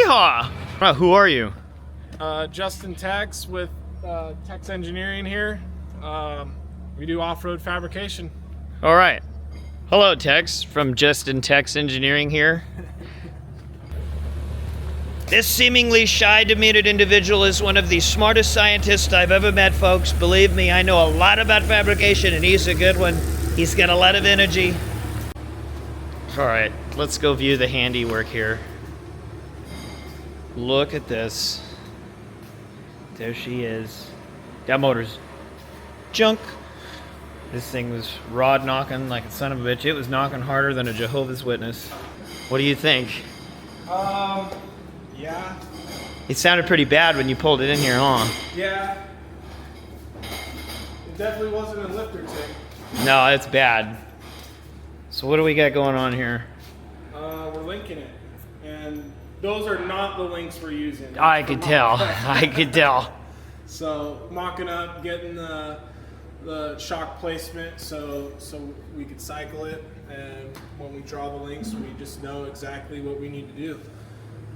Yeehaw! Who are you? Justin Tex with Tex Engineering here. We do off-road fabrication. All right. Hello, Tex, from Justin Tex Engineering here. This seemingly shy, demeaned individual is one of the smartest scientists I've ever met, folks. Believe me, I know a lot about fabrication, and he's a good one. He's got a lot of energy. All right, let's go view the handiwork here. Look at this. There she is. That motor's junk. This thing was rod knocking like a son of a bitch. It was knocking harder than a Jehovah's Witness. What do you think? Yeah. It sounded pretty bad when you pulled it in here, huh? Yeah. It definitely wasn't a lifter tank. No, it's bad. So what do we got going on here? We're linking it. And those are not the links we're using. I could tell. I could tell. So mocking up, getting the shock placement so we could cycle it, and when we draw the links we just know exactly what we need to do.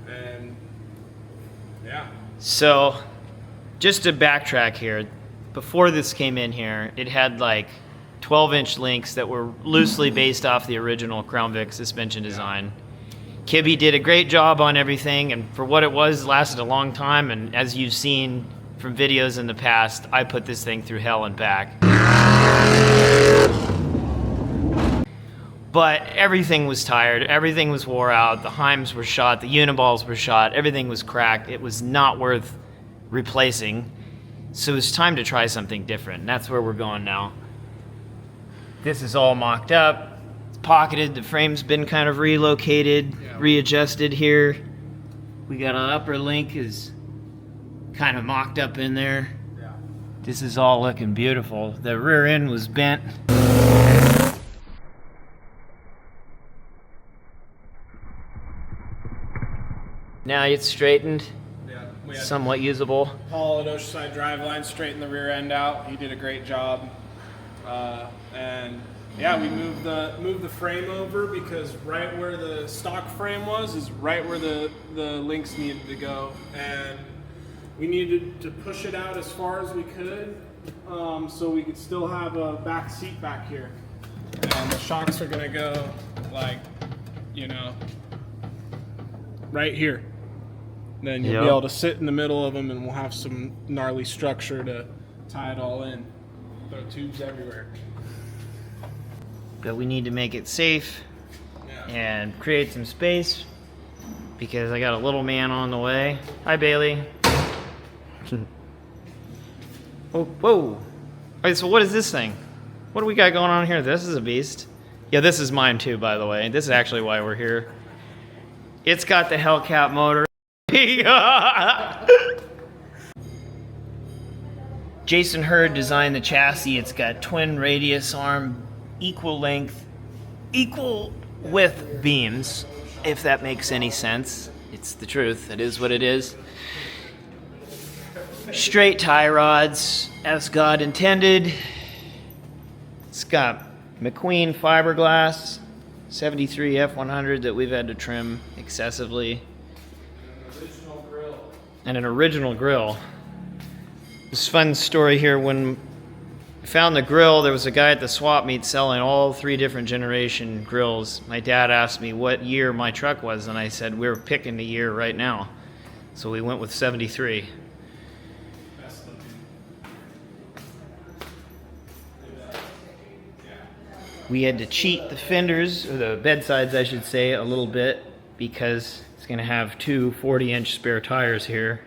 And yeah. So just to backtrack here, before this came in here, it had like 12-inch links that were loosely based off the original Crown Vic suspension design. Kibby did a great job on everything, and for what it was, lasted a long time, and as you've seen from videos in the past, I put this thing through hell and back. But everything was tired, everything was wore out, the heims were shot, the uniballs were shot, everything was cracked. It was not worth replacing. So it was time to try something different, and that's where we're going now. This is all mocked up, it's pocketed, the frame's been kind of relocated, readjusted here. We got an upper link is kind of mocked up in there. Yeah. This is all looking beautiful. The rear end was bent. Now it's straightened, Yeah. We had somewhat usable. Paul at Oceanside Driveline straightened the rear end out. He did a great job. And yeah, we moved the frame over because right where the stock frame was is right where the links needed to go, and we needed to push it out as far as we could, so we could still have a back seat back here. And the shocks are gonna go like, right here. Then you'll be able to sit in the middle of them, and we'll have some gnarly structure to tie it all in. Throw tubes everywhere. But we need to make it safe and create some space because I got a little man on the way. Hi, Bailey. Oh, whoa. All right, so what is this thing? What do we got going on here? This is a beast. Yeah, this is mine too, by the way. This is actually why we're here. It's got the Hellcat motor. Jason Hurd designed the chassis. It's got twin radius arm, equal length, equal width beams, if that makes any sense. It's the truth. It is what it is. Straight tie rods, as God intended. It's got McQueen fiberglass, 73 F100 that we've had to trim excessively. And an original grill. This fun story here, when I found the grill, there was a guy at the swap meet selling all 3 different generation grills. My dad asked me what year my truck was, and I said we're picking the year right now. So we went with 73. We had to cheat the fenders, or the bedsides I should say, a little bit because it's going to have 2 40-inch spare tires here.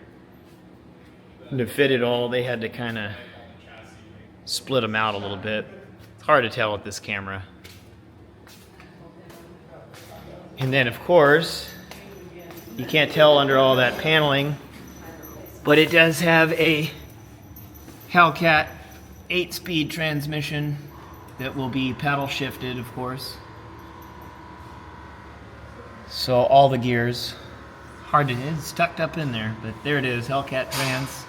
And to fit it all, they had to kind of split them out a little bit. It's hard to tell with this camera. And then, of course, you can't tell under all that paneling, but it does have a Hellcat 8-speed transmission that will be paddle shifted, of course. So all the gears, it's tucked up in there, but there it is, Hellcat trans.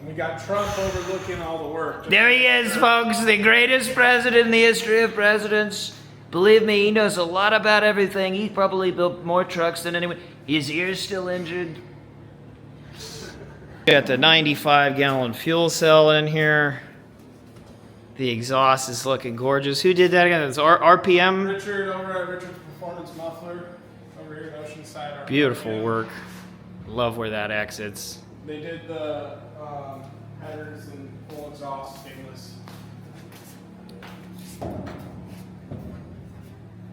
We got Trump overlooking all the work. There he is, folks, the greatest president in the history of presidents. Believe me, he knows a lot about everything. He probably built more trucks than anyone. His ear's still injured. Got the 95-gallon fuel cell in here. The exhaust is looking gorgeous. Who did that again? It's RPM? Richard over at Richard's Performance Muffler over here at Oceanside. RPM. Beautiful work. Love where that exits. They did the headers and full exhaust stainless.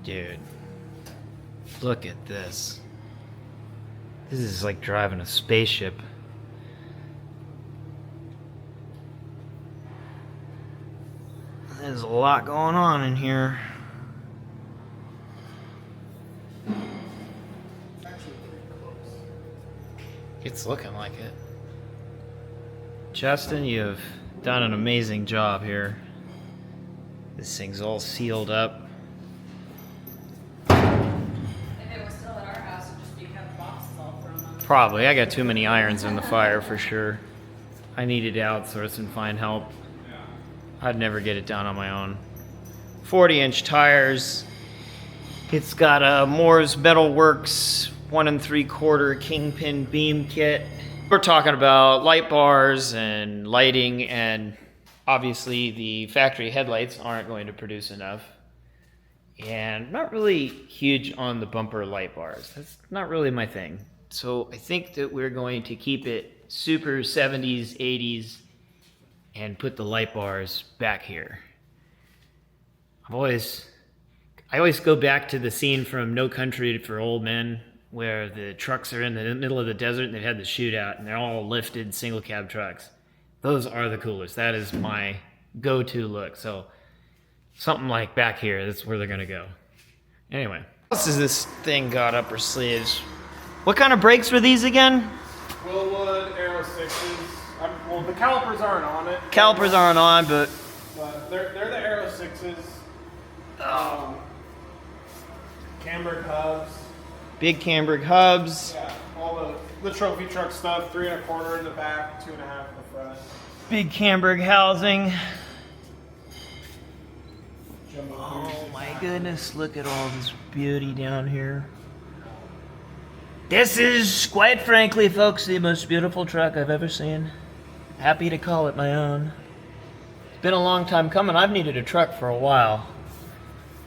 Dude, look at this. This is like driving a spaceship. There's a lot going on in here. It's actually pretty close. It's looking like it. Justin, you've done an amazing job here. This thing's all sealed up. If it was still at our house, it'd just be have boxes all thrown on. Probably. I got too many irons in the fire for sure. I needed to outsource and find help. I'd never get it done on my own. 40-inch tires. It's got a Moore's Metalworks 1 3/4 kingpin beam kit. We're talking about light bars and lighting, and obviously the factory headlights aren't going to produce enough. And not really huge on the bumper light bars. That's not really my thing. So I think that we're going to keep it super 70s, 80s, and put the light bars back here. I always go back to the scene from No Country for Old Men, where the trucks are in the middle of the desert and they've had the shootout and they're all lifted single cab trucks. Those are the coolest. That is my go-to look. So something like back here, that's where they're gonna go. Anyway, what else has this thing got up her sleeves? What kind of brakes were these again? Willwood Aero 6s. Well, the calipers aren't on it. Calipers aren't on, but they're the Aero 6s. Cambered hubs. big cambered hubs. Yeah, all the trophy truck stuff. 3 1/4 in the back, 2 1/2 in the front. Big cambered housing. Jumbo Oh boosters. my goodness, look at all this beauty down here. This is, quite frankly, folks, the most beautiful truck I've ever seen. Happy to call it my own. It's been a long time coming. I've needed a truck for a while.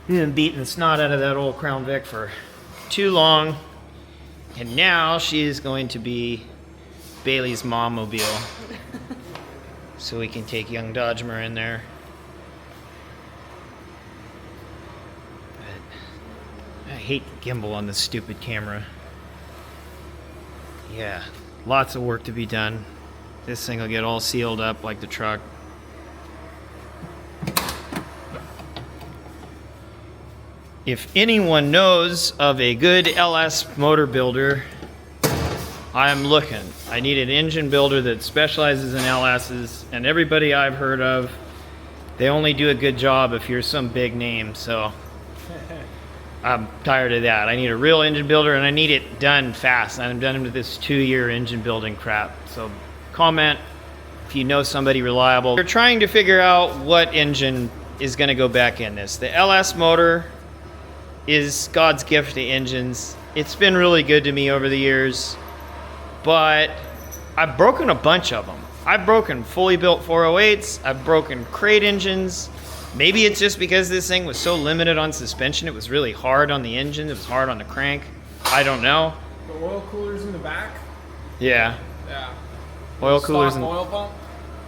We've been beating the snot out of that old Crown Vic for too long. And now she is going to be Bailey's mom-mobile. So we can take young Dodgemer in there. But I hate the gimbal on this stupid camera. Yeah, lots of work to be done. This thing will get all sealed up like the truck. If anyone knows of a good LS motor builder, I'm looking. I need an engine builder that specializes in LSs, and everybody I've heard of, they only do a good job if you're some big name, so I'm tired of that. I need a real engine builder, and I need it done fast. I'm done with this 2-year engine building crap. So comment if you know somebody reliable. We're trying to figure out what engine is going to go back in this. The LS motor is God's gift to engines. It's been really good to me over the years, but I've broken a bunch of them. I've broken fully built 408s. I've broken crate engines. Maybe it's just because this thing was so limited on suspension. It was really hard on the engine. It was hard on the crank. I don't know. The oil coolers in the back. Yeah. Yeah. Oil coolers and oil pump.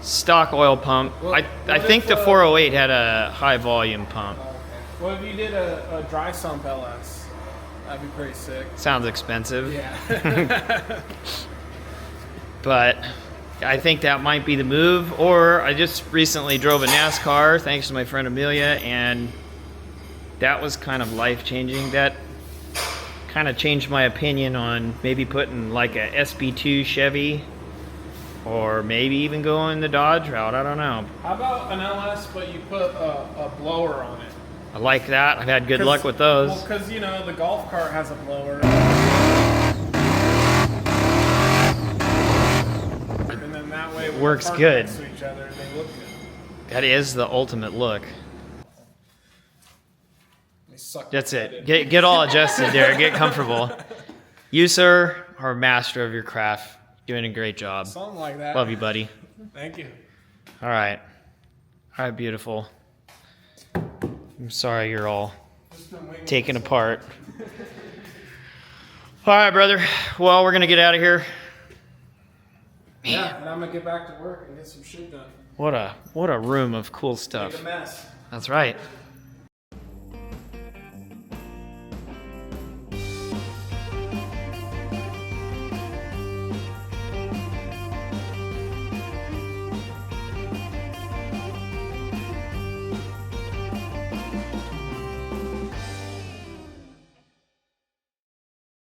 stock oil pump. Well, I what think if, the 408 had a high volume pump. Okay. What if you did a dry sump LS? That'd be pretty sick. Sounds expensive. Yeah. But I think that might be the move. Or I just recently drove a NASCAR, thanks to my friend Amelia, and that was kind of life-changing. That kind of changed my opinion on maybe putting like a SB2 Chevy, or maybe even going the Dodge route. I don't know. How about an LS, but you put a blower on it? I like that. I've had good luck with those. Well, because, you know, the golf cart has a blower. And then that way, It when works they park good. next to each other, they look good. That is the ultimate look. They suck That's my it. head in. Get all adjusted there. Get comfortable. You, sir, are a master of your craft. Doing a great job. Something like that. Love you, buddy. Thank you. All right. All right, beautiful. I'm sorry you're all Just been waiting taken for this apart. All right, brother. Well, we're going to get out of here. one. Yeah, and I'm gonna get back to work and get some shit done. What a room of cool stuff. Make a mess. That's right.